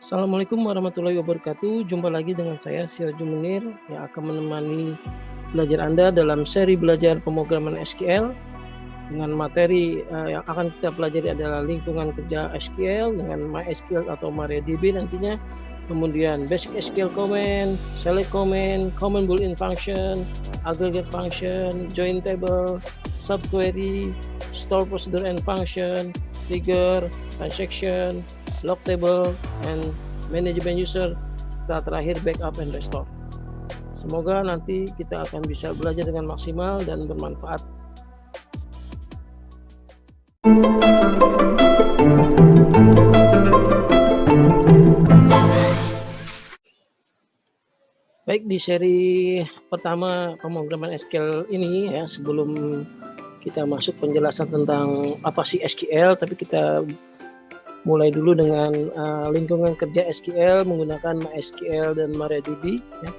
Assalamualaikum warahmatullahi wabarakatuh. Jumpa lagi dengan saya Sirajul Munir yang akan menemani belajar Anda dalam seri belajar pemrograman SQL dengan materi yang akan kita pelajari adalah lingkungan kerja SQL dengan MySQL atau MariaDB nantinya. Kemudian basic SQL command, select command, common boolean function, aggregate function, join table, subquery, store procedure and function, trigger, transaction, log table, and management user, serta terakhir backup and restore. Semoga nanti kita akan bisa belajar dengan maksimal dan bermanfaat. Baik, di seri pertama pemrograman SQL ini ya, sebelum kita masuk penjelasan tentang apa sih SQL, tapi kita mulai dulu dengan lingkungan kerja SQL menggunakan MySQL dan MariaDB ya,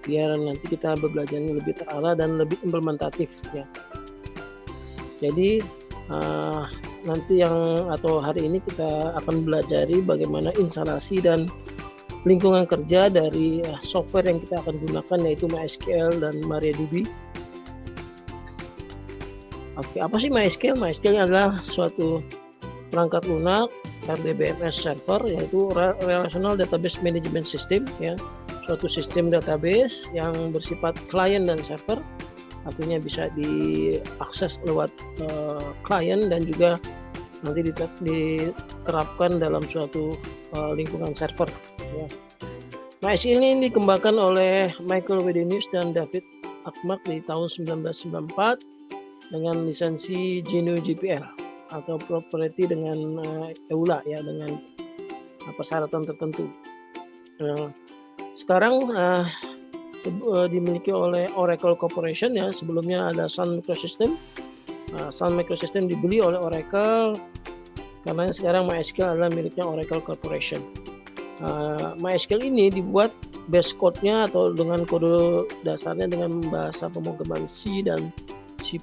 biar nanti kita belajarnya lebih terarah dan lebih implementatif ya. Jadi nanti hari ini kita akan belajari bagaimana instalasi dan lingkungan kerja dari software yang kita akan gunakan, yaitu MySQL dan MariaDB. Oke, apa sih MySQL? MySQL adalah suatu perangkat lunak RDBMS server, yaitu Relational Database Management System ya, suatu sistem database yang bersifat client dan server, artinya bisa diakses lewat client dan juga nanti diterapkan dalam suatu lingkungan server ya. MySQL ini dikembangkan oleh Michael Wedenius dan David Akmak di tahun 1994 dengan lisensi GNU GPL atau property dengan EULA ya, dengan persyaratan tertentu. Sekarang dimiliki oleh Oracle Corporation ya. Sebelumnya ada Sun Microsystems. Sun Microsystems dibeli oleh Oracle karena sekarang MySQL adalah miliknya Oracle Corporation. MySQL ini dibuat base code-nya atau dengan kode dasarnya dengan bahasa pemrograman C dan C++,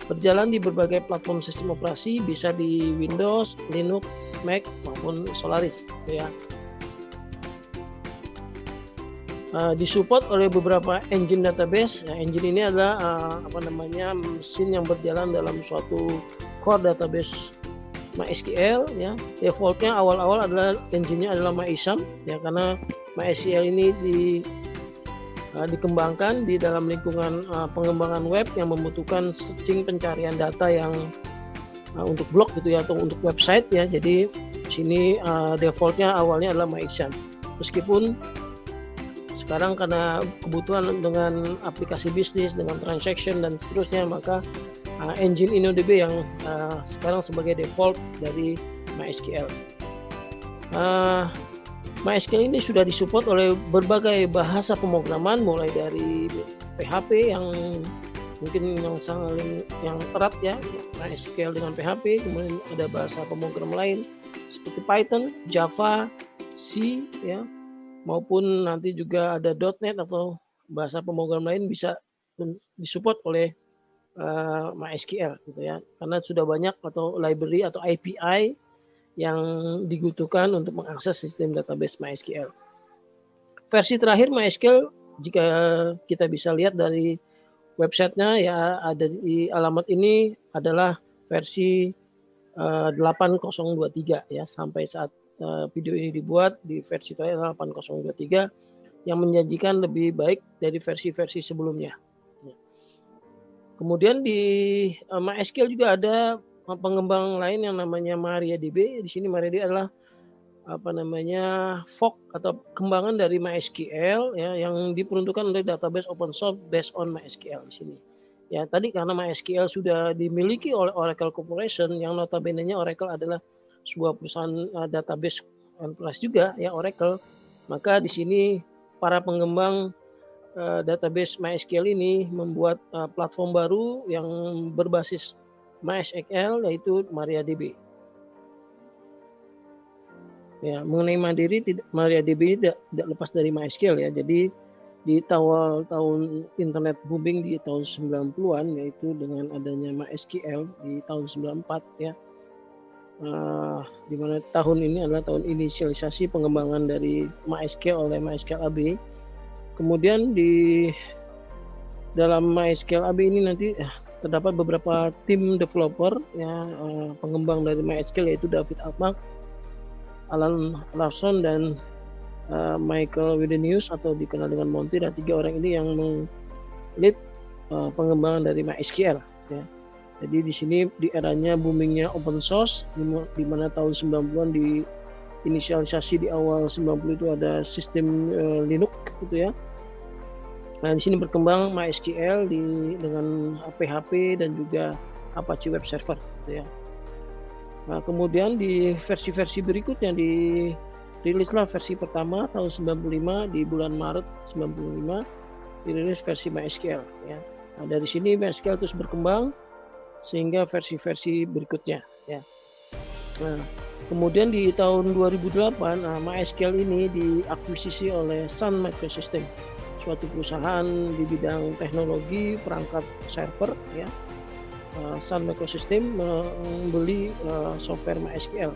berjalan di berbagai platform sistem operasi, bisa di Windows, Linux, Mac maupun Solaris ya. Disupport oleh beberapa engine database. Engine ini adalah mesin yang berjalan dalam suatu core database MySQL ya. Defaultnya awal-awal adalah engine-nya adalah MyISAM ya, karena MySQL ini dikembangkan di dalam lingkungan pengembangan web yang membutuhkan searching pencarian data yang untuk blog gitu ya, atau untuk website ya. Jadi di sini defaultnya awalnya adalah MyISAM. Meskipun sekarang karena kebutuhan dengan aplikasi bisnis, dengan transaction dan seterusnya, maka engine InnoDB yang sekarang sebagai default dari MySQL. MySQL ini sudah disupport oleh berbagai bahasa pemrograman, mulai dari PHP yang mungkin yang erat ya, MySQL dengan PHP, kemudian ada bahasa pemrogram lain seperti Python, Java, C ya, maupun nanti juga ada .NET atau bahasa pemrogram lain bisa disupport oleh MySQL gitu ya, karena sudah banyak atau library atau API yang dibutuhkan untuk mengakses sistem database MySQL. Versi terakhir MySQL, jika kita bisa lihat dari websitenya ya, ada di alamat ini adalah versi 8023 ya, sampai saat video ini dibuat di versi terakhir 8023 yang menjanjikan lebih baik dari versi-versi sebelumnya. Kemudian di MySQL juga ada pengembang lain yang namanya MariaDB. Di sini MariaDB adalah fork atau kembangan dari MySQL ya, yang diperuntukkan oleh database open source based on MySQL di sini. Ya, tadi karena MySQL sudah dimiliki oleh Oracle Corporation, yang notabene-nya Oracle adalah sebuah perusahaan database enterprise juga ya, Oracle, maka di sini para pengembang database MySQL ini membuat platform baru yang berbasis MySQL, yaitu MariaDB. Ya, mengenai MariaDB tidak lepas dari MySQL ya. Jadi di tahun internet booming di tahun 90-an, yaitu dengan adanya MySQL di tahun 94 ya. eee, di mana tahun ini adalah tahun inisialisasi pengembangan dari MySQL oleh MySQL AB. Kemudian di dalam MySQL AB ini nanti terdapat beberapa tim developer ya, pengembang dari MySQL yaitu David Altmark, Alan Larson, dan Michael Widenius atau dikenal dengan Monty, dan 3 orang ini yang lead pengembangan dari MySQL ya. Jadi di sini di eranya boomingnya open source, di mana tahun 90-an inisialisasi di awal 90 itu ada sistem Linux gitu ya. Nah, di sini berkembang MySQL dengan PHP dan juga Apache Web Server gitu ya. Nah, kemudian di versi-versi berikutnya dirilislah versi pertama tahun 95, di bulan Maret 95 dirilis versi MySQL ya. Nah, dari sini MySQL terus berkembang sehingga versi-versi berikutnya ya. Nah, kemudian di tahun 2008 MySQL ini diakuisisi oleh Sun Microsystems, suatu perusahaan di bidang teknologi perangkat server ya. Sun Microsystems membeli software MySQL,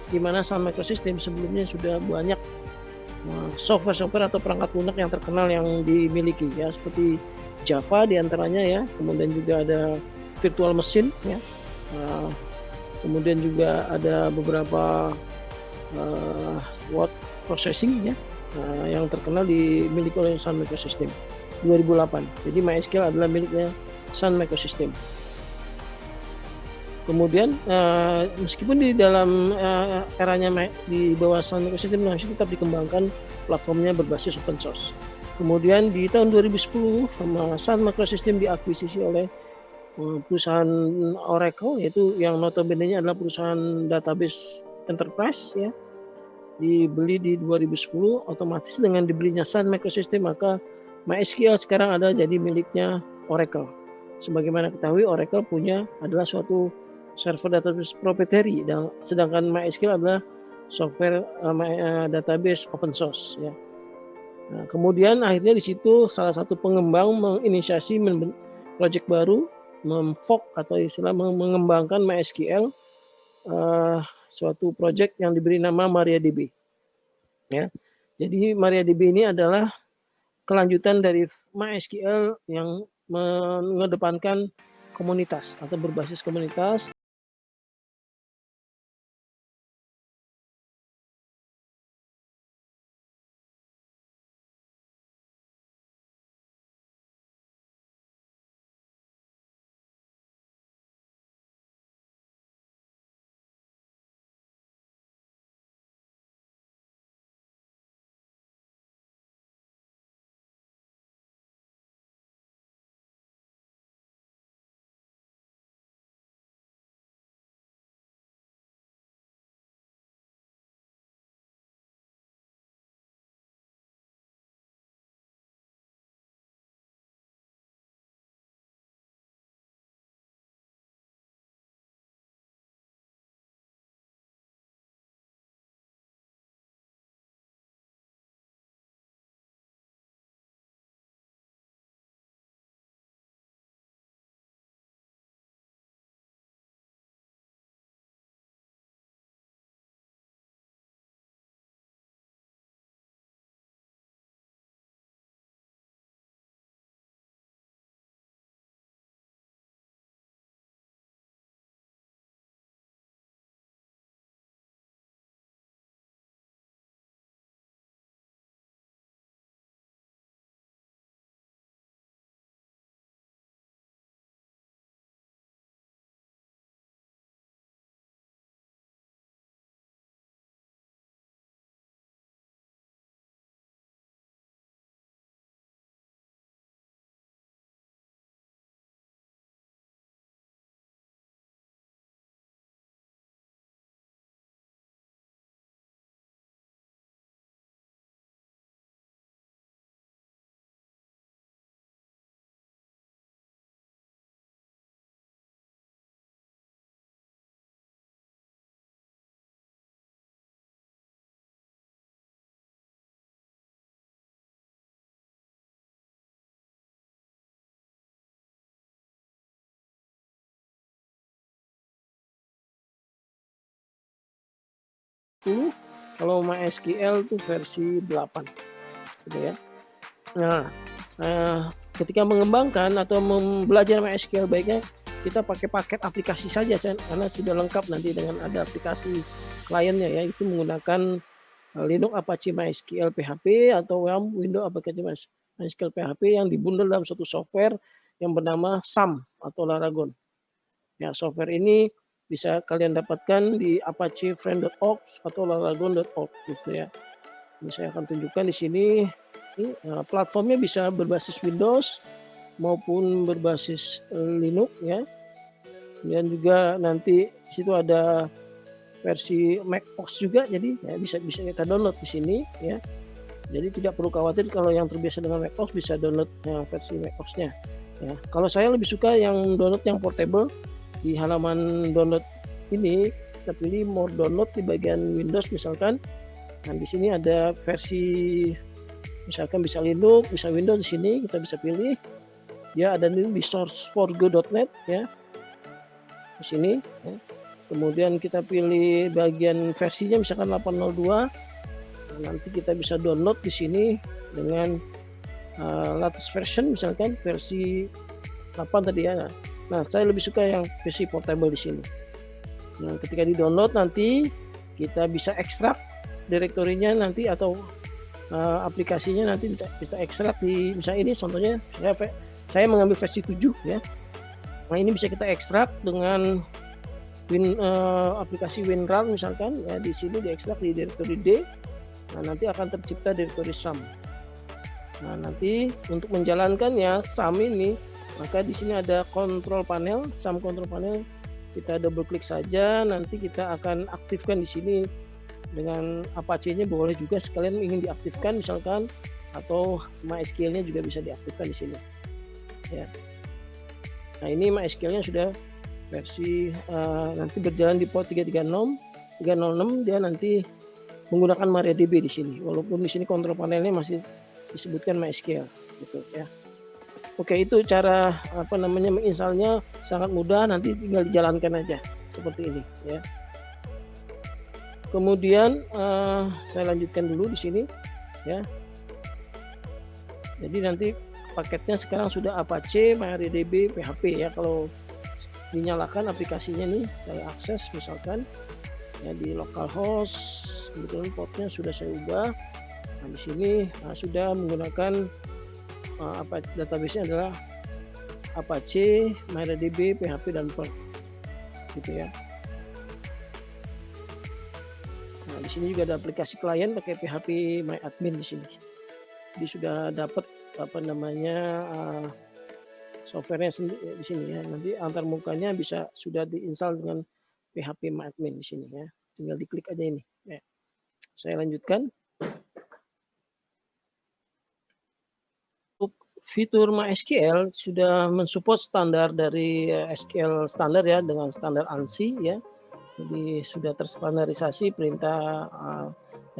di mana Sun Microsystems sebelumnya sudah banyak software-software atau perangkat lunak yang terkenal yang dimiliki ya, seperti Java diantaranya ya, kemudian juga ada virtual machine ya, kemudian juga ada beberapa word processing ya, yang terkenal dimiliki oleh Sun Microsystems 2008. Jadi MySQL adalah miliknya Sun Microsystems. Kemudian meskipun di dalam eranya di bawah Sun Microsystems masih tetap dikembangkan platformnya berbasis open source. Kemudian di tahun 2010 Sun Microsystems diakuisisi oleh perusahaan Oracle, yaitu yang notabene-nya adalah perusahaan database enterprise ya. Dibeli di 2010, otomatis dengan dibelinya Sun Microsystems maka MySQL sekarang jadi miliknya Oracle. Sebagaimana ketahui Oracle adalah suatu server database proprietary, dan sedangkan MySQL adalah software database open source ya. Nah, kemudian akhirnya di situ salah satu pengembang menginisiasi project baru, memfork atau istilah mengembangkan MySQL, suatu project yang diberi nama MariaDB ya. Jadi MariaDB ini adalah kelanjutan dari MySQL yang mengedepankan komunitas atau berbasis komunitas. 10, kalau MySQL itu versi 8 gitu ya. Nah, ketika mengembangkan atau belajar MySQL baiknya kita pakai paket aplikasi saja karena sudah lengkap nanti dengan ada aplikasi kliennya ya, itu menggunakan Linux Apache MySQL PHP atau Windows Apache MySQL PHP yang dibundel dalam suatu software yang bernama SAM atau Laragon. Ya, software ini bisa kalian dapatkan di apachefriend.org atau laragon.org gitu ya. Ini saya akan tunjukkan di sini. Platformnya bisa berbasis Windows maupun berbasis Linux ya. Kemudian juga nanti di situ ada versi macOS juga, jadi ya bisa kita download di sini ya. Jadi tidak perlu khawatir kalau yang terbiasa dengan macOS bisa download versi macOS-nya. Ya, kalau saya lebih suka yang download yang portable. Di halaman download ini kita pilih more download di bagian Windows misalkan. Nah, di sini ada versi misalkan bisa Linux, bisa Windows, di sini kita bisa pilih. Ya, ada di sourceforgo.net ya. Di sini ya. Kemudian kita pilih bagian versinya misalkan 802. Nah, nanti kita bisa download di sini dengan latest version misalkan versi 8 tadi ya. Nah, saya lebih suka yang versi portable di sini. Nah, ketika di-download nanti kita bisa ekstrak direktorinya nanti atau aplikasinya nanti kita ekstrak di misalnya ini contohnya saya mengambil versi 7 ya. Nah, ini bisa kita ekstrak dengan aplikasi WinRAR misalkan ya, di sini diekstrak di direktori D. Nah, nanti akan tercipta direktori SAM. Nah, nanti untuk menjalankannya SAM ini, maka di sini ada control panel, SAM control panel. Kita double klik saja, nanti kita akan aktifkan di sini dengan Apache-nya boleh juga sekalian ingin diaktifkan misalkan, atau MySQL-nya juga bisa diaktifkan di sini. Ya. Nah, ini MySQL-nya sudah versi nanti berjalan di port 306 dia nanti menggunakan MariaDB di sini. Walaupun di sini kontrol panelnya masih disebutkan MySQL gitu ya. Oke, itu cara menginstalnya sangat mudah, nanti tinggal dijalankan aja seperti ini ya. Kemudian saya lanjutkan dulu di sini ya. Jadi nanti paketnya sekarang sudah Apache, MariaDB, PHP ya. Kalau dinyalakan aplikasinya nih, saya akses misalkan ya di localhost, kemudian portnya sudah saya ubah. Nah, di sini sudah menggunakan database-nya adalah Apache, MariaDB, PHP dan Perl gitu ya. Nah, di sini juga ada aplikasi klien pakai PHP MyAdmin di sini. Jadi sudah dapat softwarenya di sini ya. Nanti antar mukanya bisa sudah diinstal dengan PHP MyAdmin di sini ya. Tinggal diklik aja ini. Ya. Saya lanjutkan. Fitur MySQL sudah mensupport standar dari SQL standar ya, dengan standar ANSI ya. Jadi sudah terstandarisasi perintah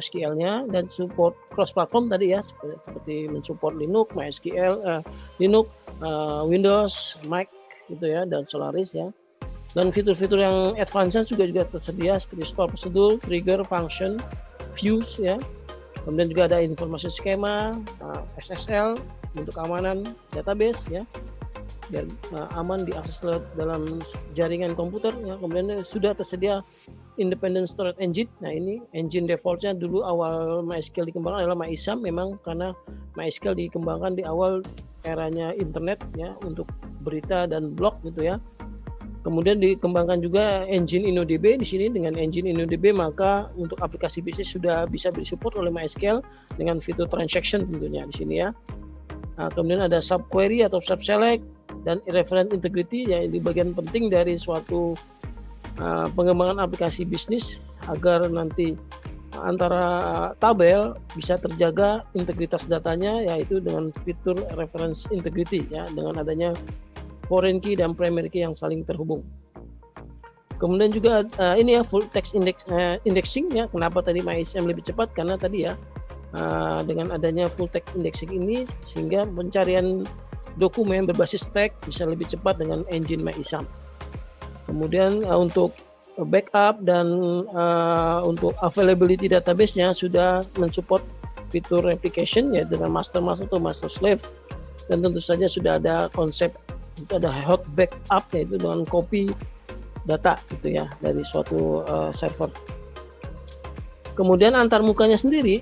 SQL-nya dan support cross platform tadi ya, seperti mensupport Linux, MySQL, Linux, Windows, Mac gitu ya, dan Solaris ya. Dan fitur-fitur yang advance juga tersedia seperti store prosedur, trigger, function, views ya. Kemudian juga ada informasi skema, SSL untuk keamanan database ya, biar aman diakses dalam jaringan komputer ya. Kemudian sudah tersedia independent storage engine. Nah, ini engine defaultnya dulu awal MySQL dikembangkan adalah MyISAM, memang karena MySQL dikembangkan di awal eranya internet ya, untuk berita dan blog gitu ya. Kemudian dikembangkan juga engine InnoDB di sini. Dengan engine InnoDB maka untuk aplikasi bisnis sudah bisa disupport oleh MySQL dengan fitur transaction tentunya di sini ya. Nah, kemudian ada subquery atau subselect dan reference integrity yang di bagian penting dari suatu pengembangan aplikasi bisnis agar nanti antara tabel bisa terjaga integritas datanya, yaitu dengan fitur reference integrity ya, dengan adanya foreign key dan primary key yang saling terhubung. Kemudian juga ini ya full text indexing ya. Kenapa tadi MyISAM lebih cepat? Karena tadi ya dengan adanya full text indexing ini sehingga pencarian dokumen berbasis teks bisa lebih cepat dengan engine MyISAM. Kemudian untuk backup dan untuk availability database-nya sudah mensupport fitur replication ya dengan master atau master slave, dan tentu saja sudah ada konsep itu ada hot backup yaitu dengan copy data gitu ya dari suatu server. Kemudian antarmukanya sendiri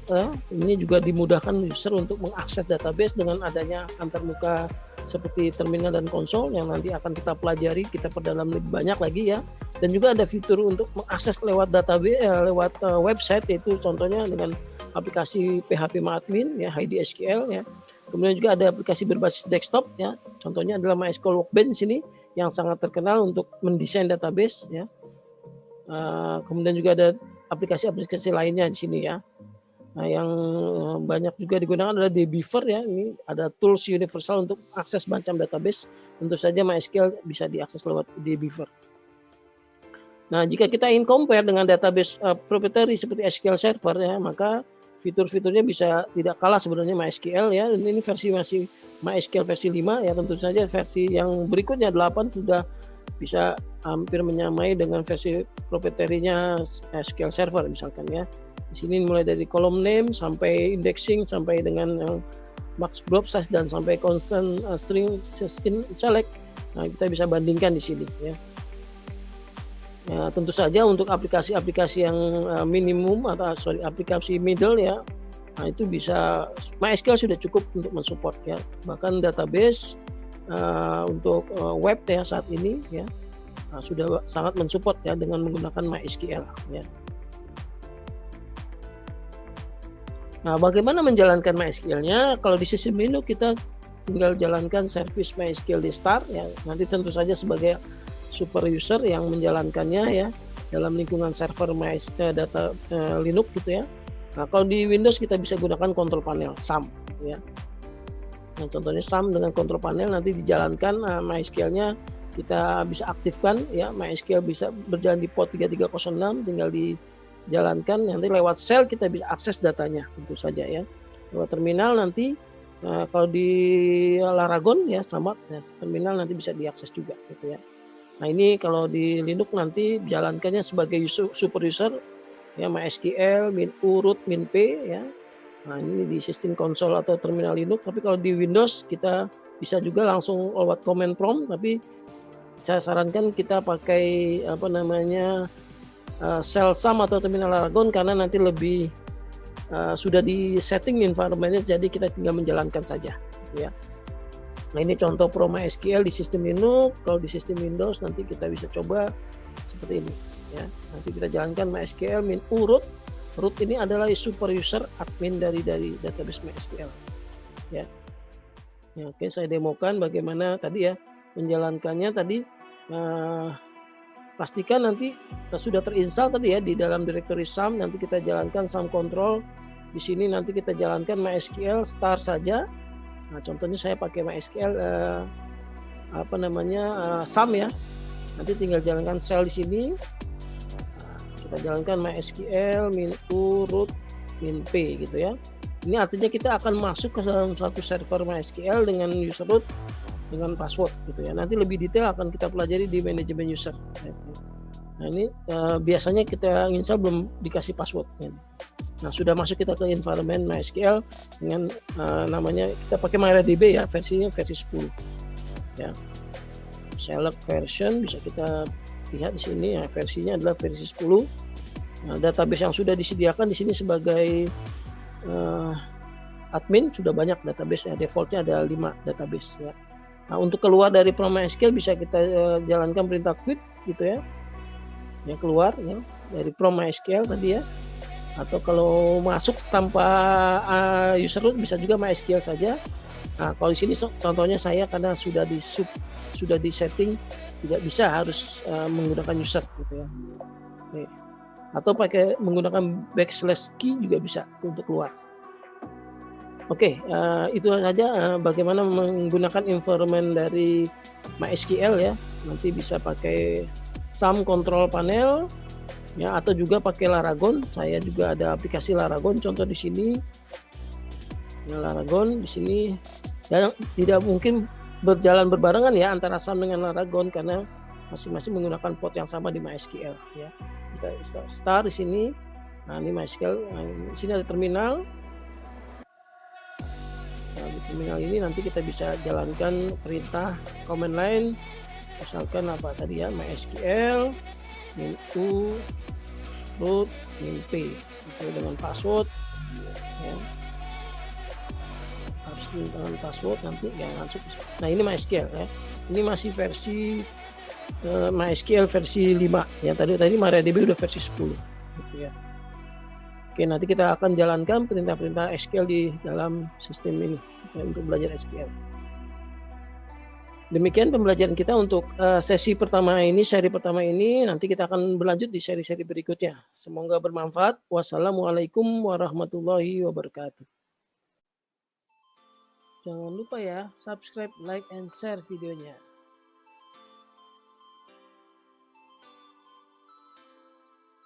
ini juga dimudahkan user untuk mengakses database dengan adanya antarmuka seperti terminal dan konsol yang nanti akan kita pelajari, kita perdalam lebih banyak lagi ya. Dan juga ada fitur untuk mengakses lewat database lewat website, yaitu contohnya dengan aplikasi PHP MyAdmin ya, HiDSQL ya. Kemudian juga ada aplikasi berbasis desktop ya. Contohnya adalah MySQL Workbench sini yang sangat terkenal untuk mendesain database ya. Kemudian juga ada aplikasi-aplikasi lainnya di sini ya. Nah, yang banyak juga digunakan adalah dbeaver ya. Ini ada tools universal untuk akses macam database. Tentu saja MySQL bisa diakses lewat dbeaver. Nah, jika kita ingin compare dengan database proprietary seperti SQL Server ya, maka fitur-fiturnya bisa tidak kalah sebenarnya MySQL ya. Dan ini versi masih MySQL versi 5 ya, tentu saja versi yang berikutnya 8 sudah bisa hampir menyamai dengan versi proprietary-nya SQL Server misalkan ya. Di sini mulai dari column name sampai indexing sampai dengan max blob size dan sampai constant string select. Nah, kita bisa bandingkan di sini ya. Ya, tentu saja untuk aplikasi-aplikasi yang minimum atau aplikasi middle ya, nah itu bisa MySQL sudah cukup untuk mensupport ya. Bahkan database untuk web ya saat ini ya sudah sangat mensupport ya dengan menggunakan MySQL ya. Nah, bagaimana menjalankan MySQL-nya? Kalau di sistem Linux kita tinggal jalankan service MySQL di start ya. Nanti tentu saja sebagai super user yang menjalankannya ya dalam lingkungan server data Linux gitu ya. Nah, kalau di Windows kita bisa gunakan control panel SAM ya. Nah, contohnya SAM dengan control panel nanti dijalankan MySQL-nya kita bisa aktifkan ya. MySQL bisa berjalan di port 3306, tinggal dijalankan nanti lewat shell kita bisa akses datanya tentu saja ya. Lewat terminal nanti kalau di Laragon ya sama ya, terminal nanti bisa diakses juga gitu ya. Nah, ini kalau di Linux nanti jalankannya sebagai super user ya, MySQL -u root -p ya. Nah, ini di sistem konsol atau terminal Linux. Tapi kalau di Windows kita bisa juga langsung lewat command prompt, tapi saya sarankan kita pakai shell SAM atau terminal Laragon karena nanti lebih sudah di setting environment-nya, jadi kita tinggal menjalankan saja ya. Nah, ini contoh Pro MySQL di sistem Linux. Kalau di sistem Windows nanti kita bisa coba seperti ini ya. Nanti kita jalankan MySQL -u root. Root ini adalah super user admin dari database MySQL ya. Ya, oke, saya demokan bagaimana tadi ya menjalankannya tadi. Pastikan nanti sudah terinstall tadi ya di dalam directory SAM. Nanti kita jalankan SAM control. Di sini nanti kita jalankan MySQL start saja. Nah, contohnya saya pakai MySQL SAM ya. Nanti tinggal jalankan shell di sini. Nah, kita jalankan MySQL -u root -p gitu ya. Ini artinya kita akan masuk ke dalam suatu server MySQL dengan user root dengan password gitu ya. Nanti lebih detail akan kita pelajari di manajemen user. Nah, ini biasanya kita install belum dikasih password. Nah, sudah masuk kita ke environment MySQL dengan namanya kita pakai MariaDB ya, versinya versi 10. Ya. Select version bisa kita lihat di sini ya, versinya adalah versi 10. Nah, database yang sudah disediakan di sini sebagai admin sudah banyak database ya, defaultnya ada 5 database ya. Nah, untuk keluar dari Pro MySQL bisa kita jalankan perintah quit gitu ya. Ya, keluar ya dari Pro MySQL tadi ya. Atau kalau masuk tanpa user root bisa juga MySQL saja. Nah, kalau di sini contohnya saya karena sudah di setting tidak bisa harus menggunakan user gitu ya. Oke. Atau pakai menggunakan \key juga bisa untuk keluar. Oke, itu saja bagaimana menggunakan environment dari MySQL ya. Nanti bisa pakai SAM control panel ya, atau juga pakai Laragon. Saya juga ada aplikasi Laragon contoh di sini. Ya, Laragon di sini dan tidak mungkin berjalan berbarengan ya antara SAM dengan Laragon karena masing-masing menggunakan port yang sama di MySQL ya. Kita start di sini. Nah, ini MySQL. Nah, di sini ada terminal. Nah, di terminal ini nanti kita bisa jalankan perintah command line, misalkan apa tadi ya, MySQL min-u root min-p dengan password ya. Harus dengan password nanti yang langsung. Nah, ini MySQL ya. Ini masih versi MySQL versi 5 ya. Tadi MariaDB udah versi 10 gitu ya. Oke, nanti kita akan jalankan perintah-perintah SQL di dalam sistem ini untuk belajar SQL. Demikian pembelajaran kita untuk seri pertama ini. Nanti kita akan berlanjut di seri-seri berikutnya. Semoga bermanfaat. Wassalamualaikum warahmatullahi wabarakatuh. Jangan lupa ya, subscribe, like, and share videonya.